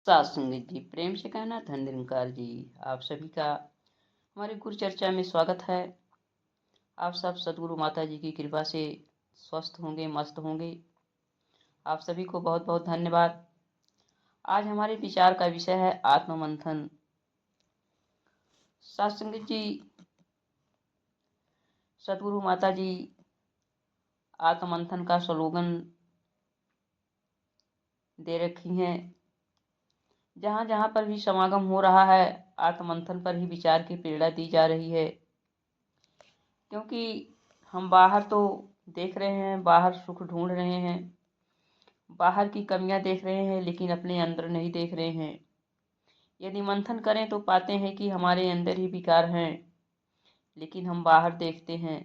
सात संगीत जी, प्रेम से कहना धन निरंकार जी। आप सभी का हमारी गुरु चर्चा में स्वागत है। आप सब सदगुरु माता जी की कृपा से स्वस्थ होंगे, मस्त होंगे। आप सभी को बहुत बहुत धन्यवाद। आज हमारे विचार का विषय है आत्ममंथन। सात संगीत जी, सदगुरु माता जी आत्ममंथन का स्लोगन दे रखी हैं। जहाँ जहाँ पर भी समागम हो रहा है, आत्ममंथन पर ही विचार की प्रेरणा दी जा रही है। क्योंकि हम बाहर तो देख रहे हैं, बाहर सुख ढूंढ रहे हैं, बाहर की कमियां देख रहे हैं, लेकिन अपने अंदर नहीं देख रहे हैं। यदि मंथन करें तो पाते हैं कि हमारे अंदर ही विकार हैं, लेकिन हम बाहर देखते हैं।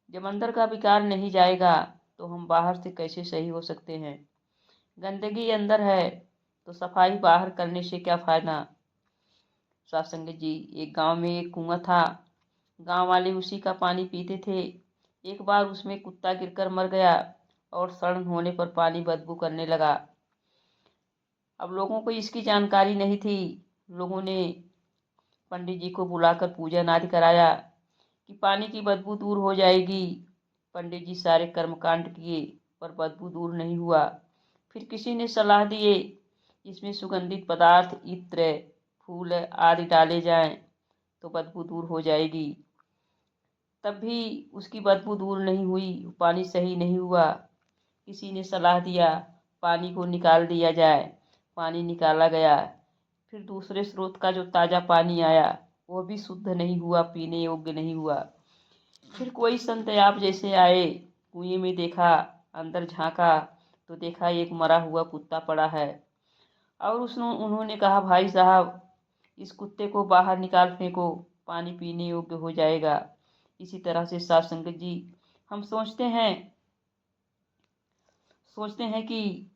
जब अंदर का विकार नहीं जाएगा तो हम बाहर से कैसे सही हो सकते हैं। गंदगी अंदर है तो सफाई बाहर करने से क्या फायदा। सत्संग जी, एक गांव में एक कुआं था। गांव वाले उसी का पानी पीते थे। एक बार उसमें कुत्ता गिरकर मर गया और सड़न होने पर पानी बदबू करने लगा। अब लोगों को इसकी जानकारी नहीं थी। लोगों ने पंडित जी को बुलाकर पूजन आदि कराया कि पानी की बदबू दूर हो जाएगी। पंडित जी सारे कर्मकांड किए पर बदबू दूर नहीं हुआ। फिर किसी ने सलाह दिए इसमें सुगंधित पदार्थ, इत्र, फूल आदि डाले जाएं तो बदबू दूर हो जाएगी। तब भी उसकी बदबू दूर नहीं हुई, पानी सही नहीं हुआ। किसी ने सलाह दिया पानी को निकाल दिया जाए। पानी निकाला गया। फिर दूसरे स्रोत का जो ताज़ा पानी आया वो भी शुद्ध नहीं हुआ, पीने योग्य नहीं हुआ। फिर कोई संत आप जैसे आए, कुएं में देखा, अंदर झांका तो देखा एक मरा हुआ कुत्ता पड़ा है। और उन्होंने कहा भाई साहब, इस कुत्ते को बाहर निकाल फेंको, पानी पीने योग्य हो जाएगा। इसी तरह से साथ संगत जी, हम सोचते हैं कि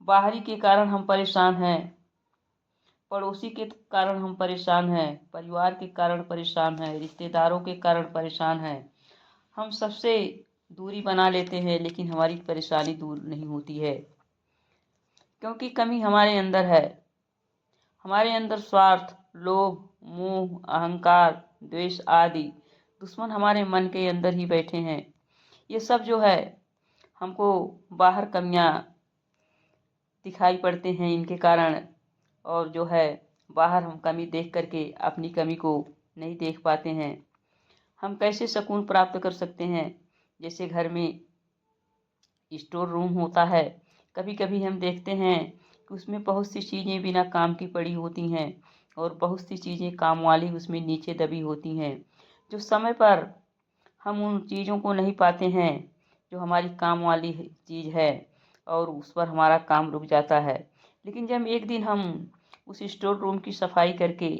बाहरी के कारण हम परेशान हैं, पड़ोसी के कारण हम परेशान हैं, परिवार के कारण परेशान हैं, रिश्तेदारों के कारण परेशान हैं। हम सबसे दूरी बना लेते हैं, लेकिन हमारी परेशानी दूर नहीं होती है। क्योंकि कमी हमारे अंदर है। हमारे अंदर स्वार्थ, लोभ, मोह, अहंकार, द्वेष आदि दुश्मन हमारे मन के अंदर ही बैठे हैं। ये सब जो है हमको बाहर कमियां दिखाई पड़ते हैं इनके कारण। और जो है बाहर हम कमी देख करके अपनी कमी को नहीं देख पाते हैं। हम कैसे सुकून प्राप्त कर सकते हैं। जैसे घर में स्टोर रूम होता है, कभी कभी हम देखते हैं कि उसमें बहुत सी चीज़ें बिना काम की पड़ी होती हैं और बहुत सी चीज़ें काम वाली उसमें नीचे दबी होती हैं। जो समय पर हम उन चीज़ों को नहीं पाते हैं जो हमारी काम वाली चीज़ है, और उस पर हमारा काम रुक जाता है। लेकिन जब एक दिन हम उस स्टोर रूम की सफाई करके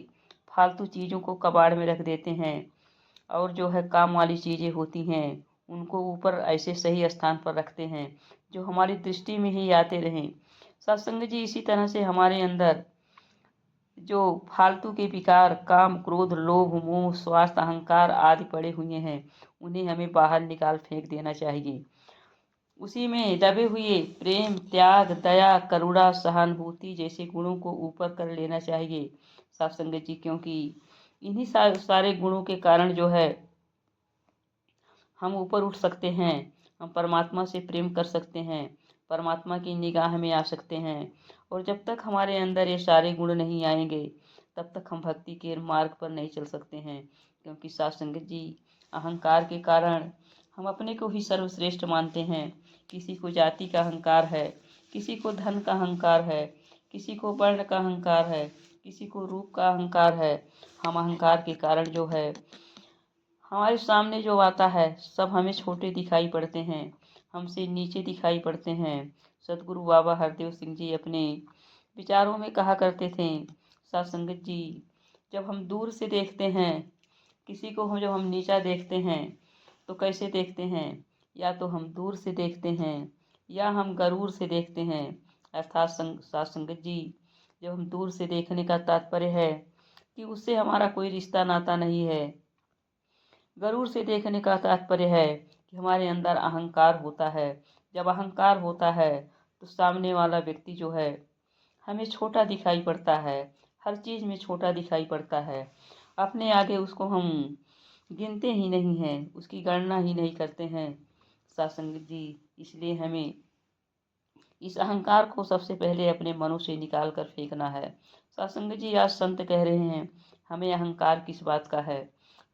फालतू चीज़ों को कबाड़ में रख देते हैं और जो है काम वाली चीज़ें होती हैं उनको ऊपर ऐसे सही स्थान पर रखते हैं जो हमारी दृष्टि में ही आते रहें। सत्संग जी, इसी तरह से हमारे अंदर जो फालतू के विकार, काम, क्रोध, लोभ, मोह, स्वार्थ, अहंकार आदि पड़े हुए हैं, उन्हें हमें बाहर निकाल फेंक देना चाहिए। उसी में दबे हुए प्रेम, त्याग, दया, करुणा, सहानुभूति जैसे गुणों को ऊपर कर लेना चाहिए सत्संग जी। क्योंकि इन्हीं सारे गुणों के कारण जो है हम ऊपर उठ सकते हैं। हम परमात्मा से प्रेम कर सकते हैं, परमात्मा की निगाह में आ सकते हैं। और जब तक हमारे अंदर ये सारे गुण नहीं आएंगे तब तक हम भक्ति के मार्ग पर नहीं चल सकते हैं। क्योंकि साथ संगत जी, अहंकार के कारण हम अपने को ही सर्वश्रेष्ठ मानते हैं। किसी को जाति का अहंकार है, किसी को धन का अहंकार है, किसी को वर्ण का अहंकार है, किसी को रूप का अहंकार है। हम अहंकार के कारण जो है हमारे सामने जो आता है सब हमें छोटे दिखाई पड़ते हैं, हमसे नीचे दिखाई पड़ते हैं। सदगुरु बाबा हरदेव सिंह जी अपने विचारों में कहा करते थे, साथ संगत जी, जब हम दूर से देखते हैं किसी को, हम जब हम नीचा देखते हैं तो कैसे देखते हैं। या तो हम दूर से देखते हैं या हम गरूर से देखते हैं। अर्थात साथ संगत जी, जब हम दूर से देखने का तात्पर्य है कि उससे हमारा कोई रिश्ता नाता नहीं है। गरूर से देखने का तात्पर्य है कि हमारे अंदर अहंकार होता है। जब अहंकार होता है तो सामने वाला व्यक्ति जो है हमें छोटा दिखाई पड़ता है, हर चीज़ में छोटा दिखाई पड़ता है। अपने आगे उसको हम गिनते ही नहीं हैं, उसकी गणना ही नहीं करते हैं साथ संगत जी। इसलिए हमें इस अहंकार को सबसे पहले अपने मनों से निकाल कर फेंकना है। साथ संगत जी, आज संत कह रहे हैं हमें अहंकार किस बात का है,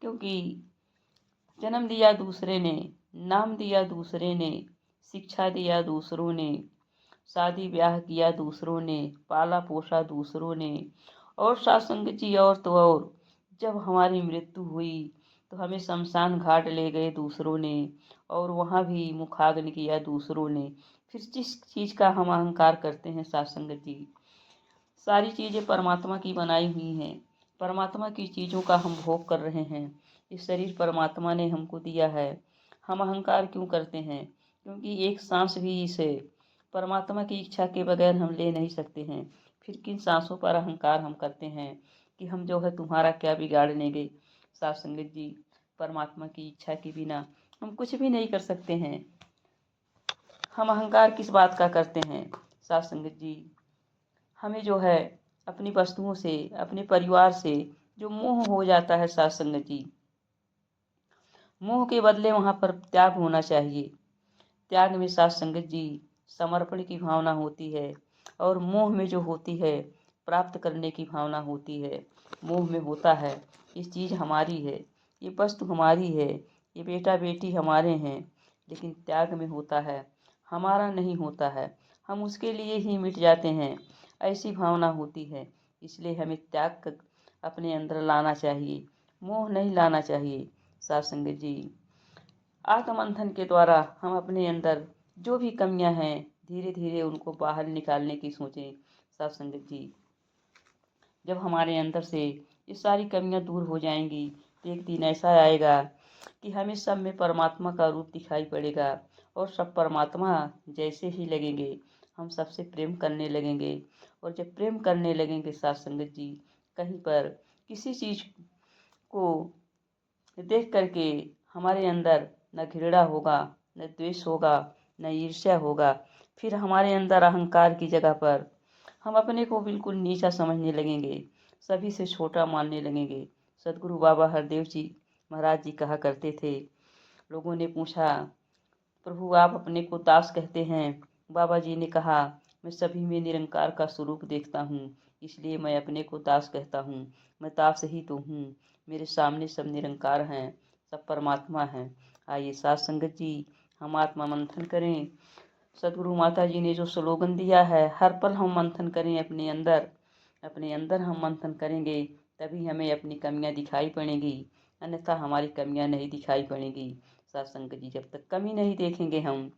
क्योंकि जन्म दिया दूसरे ने, नाम दिया दूसरे ने, शिक्षा दिया दूसरों ने, शादी ब्याह किया दूसरों ने, पाला पोसा दूसरों ने, और साथ संगत जी और तो और जब हमारी मृत्यु हुई तो हमें शमशान घाट ले गए दूसरों ने, और वहाँ भी मुखाग्नि किया दूसरों ने। फिर जिस चीज़ का हम अहंकार करते हैं साथ संगत जी, सारी चीज़ें परमात्मा की बनाई हुई हैं, परमात्मा की चीज़ों का हम भोग कर रहे हैं। इस शरीर परमात्मा ने हमको दिया है, हम अहंकार क्यों करते हैं? क्योंकि एक सांस भी इसे परमात्मा की इच्छा के बगैर हम ले नहीं सकते हैं। फिर किन सांसों पर अहंकार हम करते हैं कि हम जो है तुम्हारा क्या बिगाड़ लेंगे। साथ संगत जी, परमात्मा की इच्छा के बिना हम कुछ भी नहीं कर सकते हैं। हम अहंकार किस बात का करते हैं साथ संगत जी? हमें जो है अपनी वस्तुओं से, अपने परिवार से जो मोह हो जाता है साथ संगत जी, मोह के बदले वहाँ पर त्याग होना चाहिए। त्याग में साथ संगत जी समर्पण की भावना होती है, और मोह में जो होती है प्राप्त करने की भावना होती है। मोह में होता है ये चीज़ हमारी है, ये वस्तु हमारी है, ये बेटा बेटी हमारे हैं, लेकिन त्याग में होता है हमारा नहीं होता है, हम उसके लिए ही मिट जाते हैं, ऐसी भावना होती है। इसलिए हमें त्याग अपने अंदर लाना चाहिए, मोह नहीं लाना चाहिए साथ संगत जी। आत्ममंथन के द्वारा हम अपने अंदर जो भी कमियां हैं धीरे धीरे उनको बाहर निकालने की सोचें साथ संगत जी। जब हमारे अंदर से ये सारी कमियां दूर हो जाएंगी तो एक दिन ऐसा आएगा कि हमें सब में परमात्मा का रूप दिखाई पड़ेगा, और सब परमात्मा जैसे ही लगेंगे, हम सबसे प्रेम करने लगेंगे। और जब प्रेम करने लगेंगे साथ संगत जी, कहीं पर किसी चीज़ को देख करके हमारे अंदर न घृणा होगा, न द्वेष होगा, न ईर्ष्या होगा। फिर हमारे अंदर अहंकार की जगह पर हम अपने को बिल्कुल नीचा समझने लगेंगे, सभी से छोटा मानने लगेंगे। सदगुरु बाबा हरदेव जी महाराज जी कहा करते थे, लोगों ने पूछा प्रभु आप अपने को दास कहते हैं। बाबा जी ने कहा मैं सभी में निरंकार का स्वरूप देखता हूँ, इसलिए मैं अपने को दास कहता हूँ। मैं दास ही तो हूँ, मेरे सामने सब निरंकार हैं, सब परमात्मा हैं। आइए साथ संगत जी हम आत्मा मंथन करें। सदगुरु माता जी ने जो स्लोगन दिया है, हर पल हम मंथन करें अपने अंदर हम मंथन करेंगे, तभी हमें अपनी कमियां दिखाई पड़ेंगी, अन्यथा हमारी कमियां नहीं दिखाई पड़ेंगी। साथ संगत जी, जब तक कमी नहीं देखेंगे हम,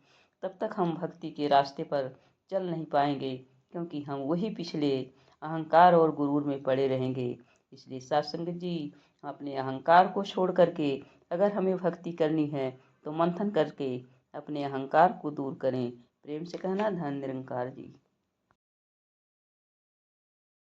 तब तक हम भक्ति के रास्ते पर चल नहीं पाएंगे, क्योंकि हम वही पिछले अहंकार और गुरूर में पड़े रहेंगे। इसलिए साथ संगत जी, अपने अहंकार को छोड़ करके अगर हमें भक्ति करनी है तो मंथन करके अपने अहंकार को दूर करें। प्रेम से कहना धन निरंकार जी।